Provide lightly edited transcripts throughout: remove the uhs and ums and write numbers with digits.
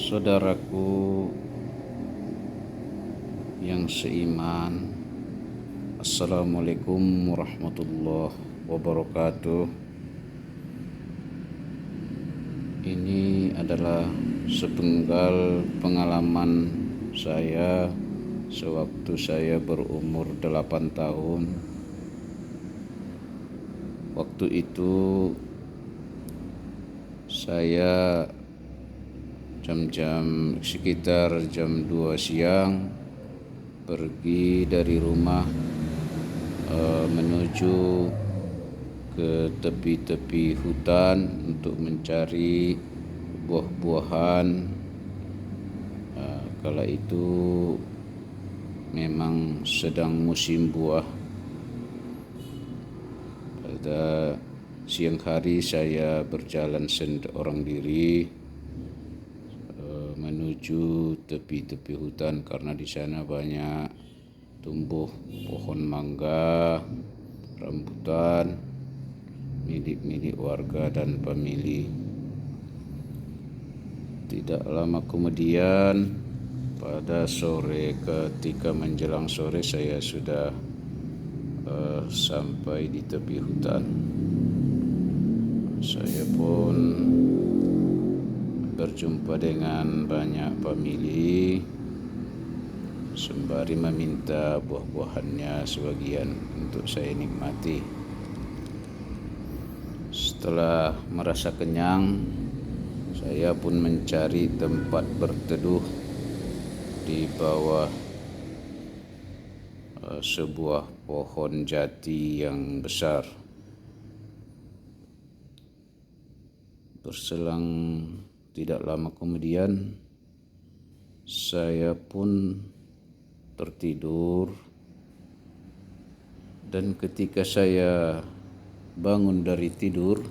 Saudaraku yang seiman, Assalamualaikum warahmatullahi wabarakatuh. Ini adalah sepenggal pengalaman saya sewaktu saya berumur 8 tahun. Waktu itu saya sekitar jam 2 siang pergi dari rumah menuju ke tepi-tepi hutan untuk mencari buah-buahan. Kala itu memang sedang musim buah. Pada siang hari saya berjalan seorang diri menuju tepi-tepi hutan karena di sana banyak tumbuh pohon mangga, rambutan milik warga dan pemilik. Tidak lama kemudian pada sore, ketika menjelang sore, saya sudah sampai di tepi hutan. Saya pun berjumpa dengan banyak pemilik sembari meminta buah-buahannya sebagian untuk saya nikmati. Setelah merasa kenyang, saya pun mencari tempat berteduh di bawah sebuah pohon jati yang besar. Berselang tidak lama kemudian, saya pun tertidur, dan ketika saya bangun dari tidur,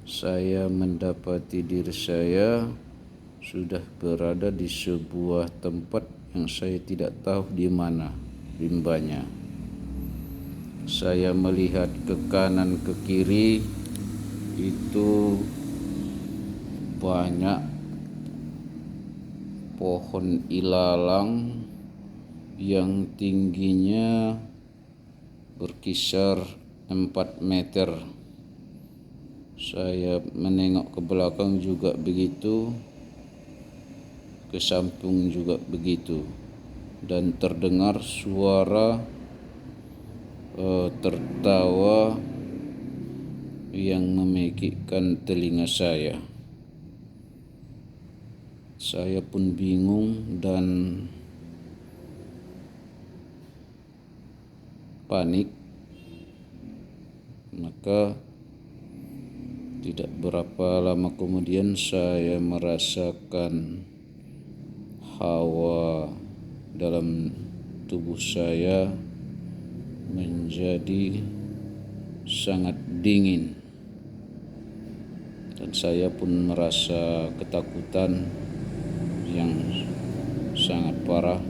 saya mendapati diri saya sudah berada di sebuah tempat yang saya tidak tahu di mana rimbanya. Saya melihat ke kanan ke kiri, itu banyak pohon ilalang yang tingginya berkisar 4 meter. Saya menengok ke belakang juga begitu, ke samping juga begitu, dan terdengar suara tertawa yang memekikkan telinga saya. Saya pun bingung dan panik. Maka tidak berapa lama kemudian saya merasakan hawa dalam tubuh saya menjadi sangat dingin, dan saya pun merasa ketakutan yang sangat parah.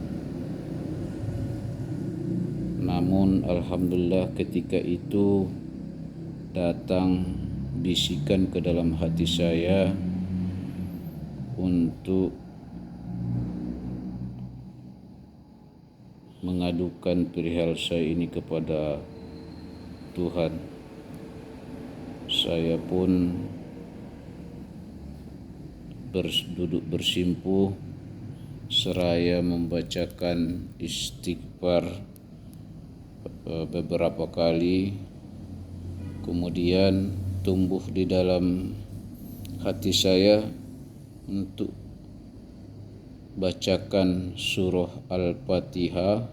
Namun alhamdulillah ketika itu datang bisikan ke dalam hati saya untuk mengadukan perihal saya ini kepada Tuhan. Saya pun duduk bersimpuh seraya membacakan istighfar beberapa kali. Kemudian tumbuh di dalam hati saya untuk bacakan surah Al-Fatihah,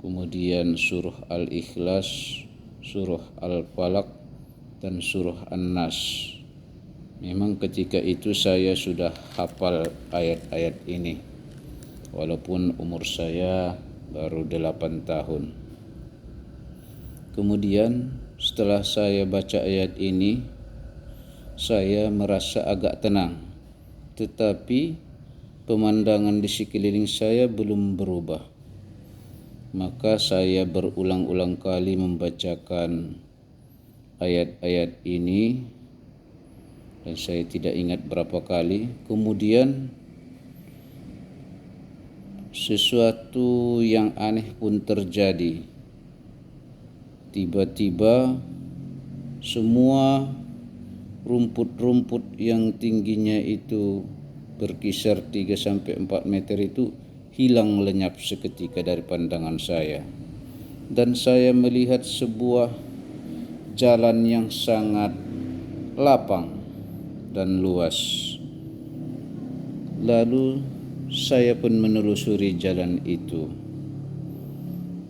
kemudian surah Al-Ikhlas, surah Al-Falaq, dan surah An-Nas. Memang ketika itu saya sudah hafal ayat-ayat ini, walaupun umur saya baru 8 tahun. Kemudian setelah saya baca ayat ini, saya merasa agak tenang, tetapi pemandangan di sekeliling saya belum berubah. Maka saya berulang-ulang kali membacakan ayat-ayat ini dan saya tidak ingat berapa kali. Kemudian sesuatu yang aneh pun terjadi. Tiba-tiba semua rumput-rumput yang tingginya itu berkisar 3-4 meter itu hilang lenyap seketika dari pandangan saya. Dan saya melihat sebuah jalan yang sangat lapang dan luas. Lalu saya pun menelusuri jalan itu.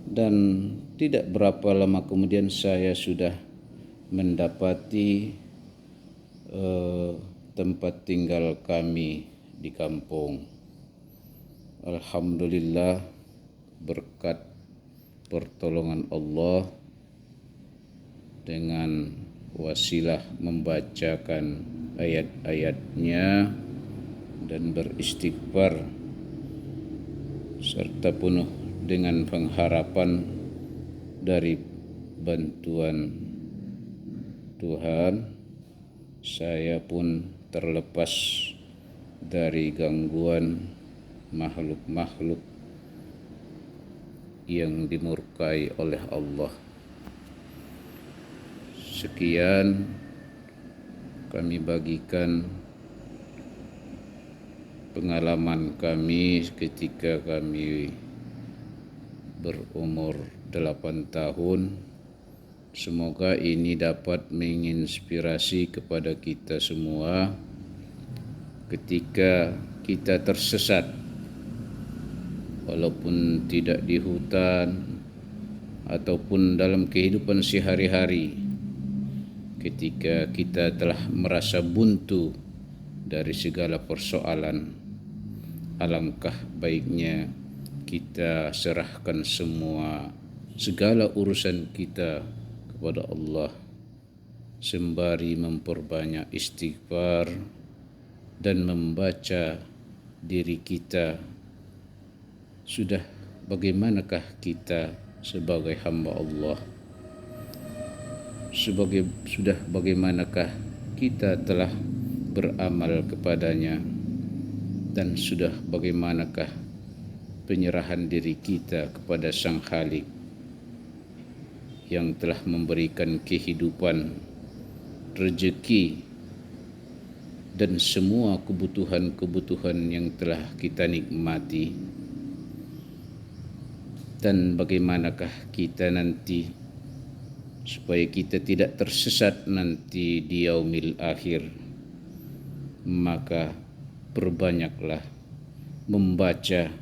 Dan tidak berapa lama kemudian saya sudah mendapati tempat tinggal kami di kampung. Alhamdulillah, berkat pertolongan Allah dengan wasilah membacakan ayat-ayatnya dan beristighfar serta penuh dengan pengharapan dari bantuan Tuhan, saya pun terlepas dari gangguan makhluk-makhluk yang dimurkai oleh Allah. Sekian kami bagikan pengalaman kami ketika kami berumur 8 tahun. Semoga ini dapat menginspirasi kepada kita semua ketika kita tersesat, walaupun tidak di hutan ataupun dalam kehidupan sehari-hari, ketika kita telah merasa buntu dari segala persoalan, alangkah baiknya kita serahkan segala urusan kita kepada Allah, sembari memperbanyak istighfar dan membaca diri kita. Sudah bagaimanakah kita sebagai hamba Allah? Sudah bagaimanakah kita telah beramal kepadanya? Dan sudah bagaimanakah penyerahan diri kita kepada Sang Khalik yang telah memberikan kehidupan, rezeki, dan semua kebutuhan-kebutuhan yang telah kita nikmati? Dan bagaimanakah kita nanti supaya kita tidak tersesat nanti di yaumil akhir? Maka perbanyaklah membaca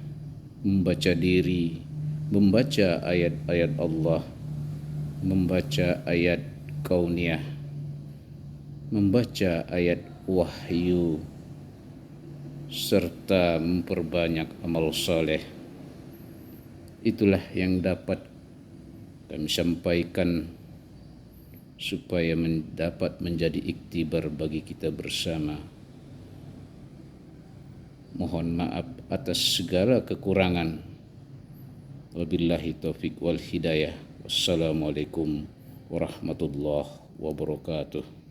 diri, membaca ayat-ayat Allah, membaca ayat kauniyah, membaca ayat wahyu, serta memperbanyak amal soleh. Itulah yang dapat kami sampaikan supaya dapat menjadi iktibar bagi kita bersama. Mohon maaf atas segala kekurangan. Wabillahi taufik wal hidayah. Wassalamualaikum warahmatullahi wabarakatuh.